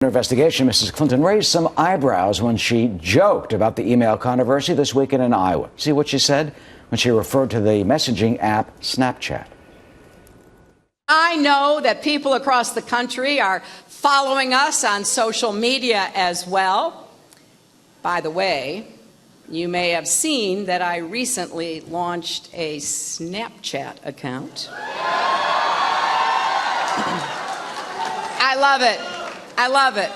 In her investigation, Mrs. Clinton raised some eyebrows when she joked about the email controversy this weekend in Iowa. See what she said when she referred to the messaging app Snapchat. I know that people across the country are following us on social media as well. By the way, you may have seen that I recently launched a Snapchat account. I love it. I love it.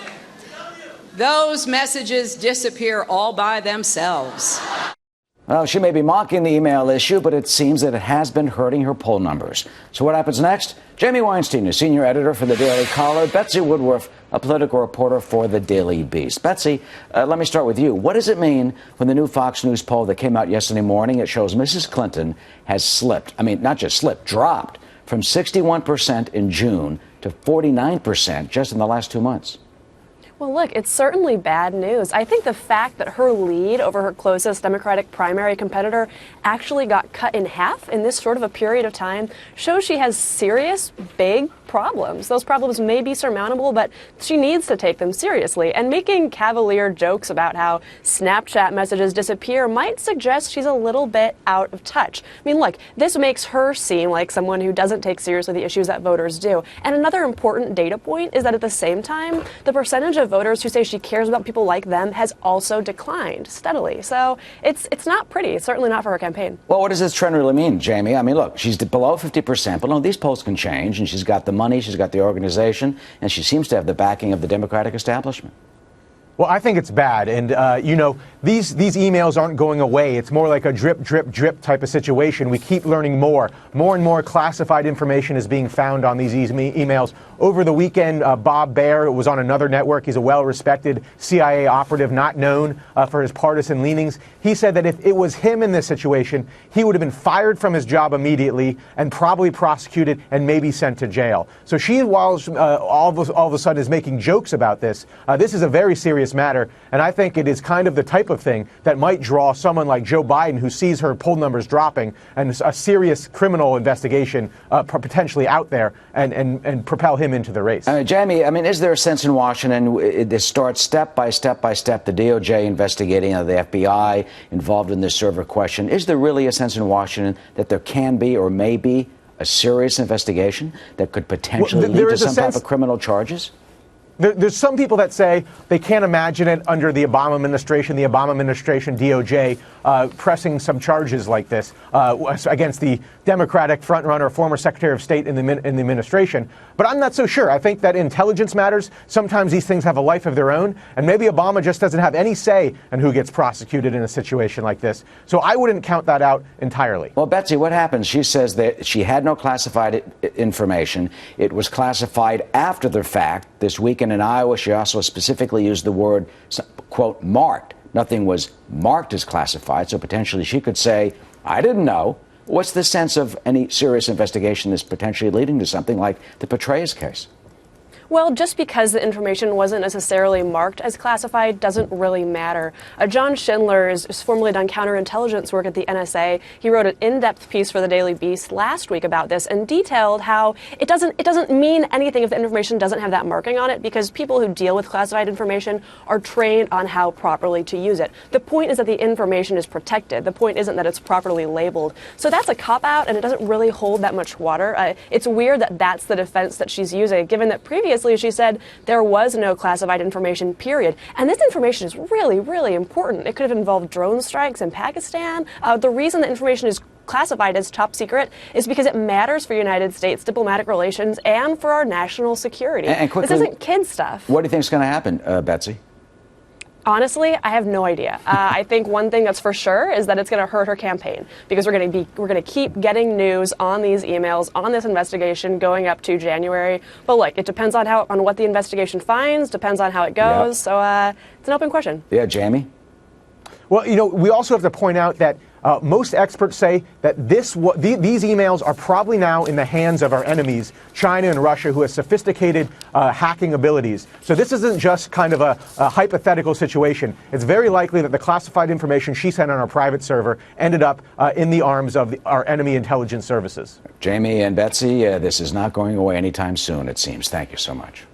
Those messages disappear all by themselves. Well, she may be mocking the email issue, but it seems that it has been hurting her poll numbers. So what happens next? Jamie Weinstein is senior editor for the Daily Caller. Betsy Woodruff, a political reporter for the Daily Beast. Betsy, let me start with you. What does it mean when the new Fox News poll that came out yesterday morning, it shows Mrs. Clinton has slipped, not just slipped, dropped from 61% in June to 49% just in the last 2 months? Well, look, it's certainly bad news. I think the fact that her lead over her closest Democratic primary competitor actually got cut in half in this sort of a period of time shows she has serious, big problems. Those problems may be surmountable, but she needs to take them seriously. And making cavalier jokes about how Snapchat messages disappear might suggest she's a little bit out of touch. Look, this makes her seem like someone who doesn't take seriously the issues that voters do. And another important data point is that at the same time, the percentage of voters who say she cares about people like them has also declined steadily. So it's not pretty, certainly not for her campaign. Well, what does this trend really mean, Jamie? Look, she's below 50%, but no, these polls can change, and she's got the money, she's got the organization, and she seems to have the backing of the Democratic establishment. Well, I think it's bad. And, these emails aren't going away. It's more like a drip, drip, drip type of situation. We keep learning more. More and more classified information is being found on these emails. Over the weekend, Bob Baer was on another network. He's a well-respected CIA operative, not known for his partisan leanings. He said that if it was him in this situation, he would have been fired from his job immediately and probably prosecuted and maybe sent to jail. So she, while all of a sudden is making jokes about this, this is a very serious matter, and I think it is kind of the type of thing that might draw someone like Joe Biden, who sees her poll numbers dropping, and a serious criminal investigation potentially out there, and propel him into the race. Jamie, is there a sense in Washington this starts step by step by step, the DOJ investigating, the FBI involved in this server question? Is there really a sense in Washington that there can be or may be a serious investigation that could potentially lead to some type of criminal charges? There's some people that say they can't imagine it under the Obama administration DOJ pressing some charges like this against the Democratic frontrunner, former Secretary of State in the administration. But I'm not so sure. I think that intelligence matters. Sometimes these things have a life of their own, and maybe Obama just doesn't have any say in who gets prosecuted in a situation like this. So I wouldn't count that out entirely. Well, Betsy, what happens? She says that she had no classified information. It was classified after the fact. This weekend in Iowa, she also specifically used the word, quote, marked. Nothing was marked as classified, so potentially she could say, I didn't know. What's the sense of any serious investigation that's potentially leading to something like the Petraeus case? Well, just because the information wasn't necessarily marked as classified doesn't really matter. John Schindler has formerly done counterintelligence work at the NSA. He wrote an in-depth piece for the Daily Beast last week about this and detailed how it doesn't mean anything if the information doesn't have that marking on it, because people who deal with classified information are trained on how properly to use it. The point is that the information is protected. The point isn't that it's properly labeled. So that's a cop-out, and it doesn't really hold that much water. It's weird that that's the defense that she's using, given that previously she said there was no classified information, period. And this information is really, really important. It could have involved drone strikes in Pakistan. The reason the information is classified as top secret is because it matters for United States diplomatic relations and for our national security. And quickly, this isn't kid stuff. What do you think is going to happen, Betsy? Honestly, I have no idea. I think one thing that's for sure is that it's going to hurt her campaign, because we're going to keep getting news on these emails, on this investigation going up to January. But look, it depends on what the investigation finds, depends on how it goes. Yep. So it's an open question. Yeah, Jamie? Well, we also have to point out that most experts say that these emails are probably now in the hands of our enemies, China and Russia, who have sophisticated hacking abilities. So this isn't just kind of a hypothetical situation. It's very likely that the classified information she sent on our private server ended up in the arms of our enemy intelligence services. Jamie and Betsy, this is not going away anytime soon, it seems. Thank you so much.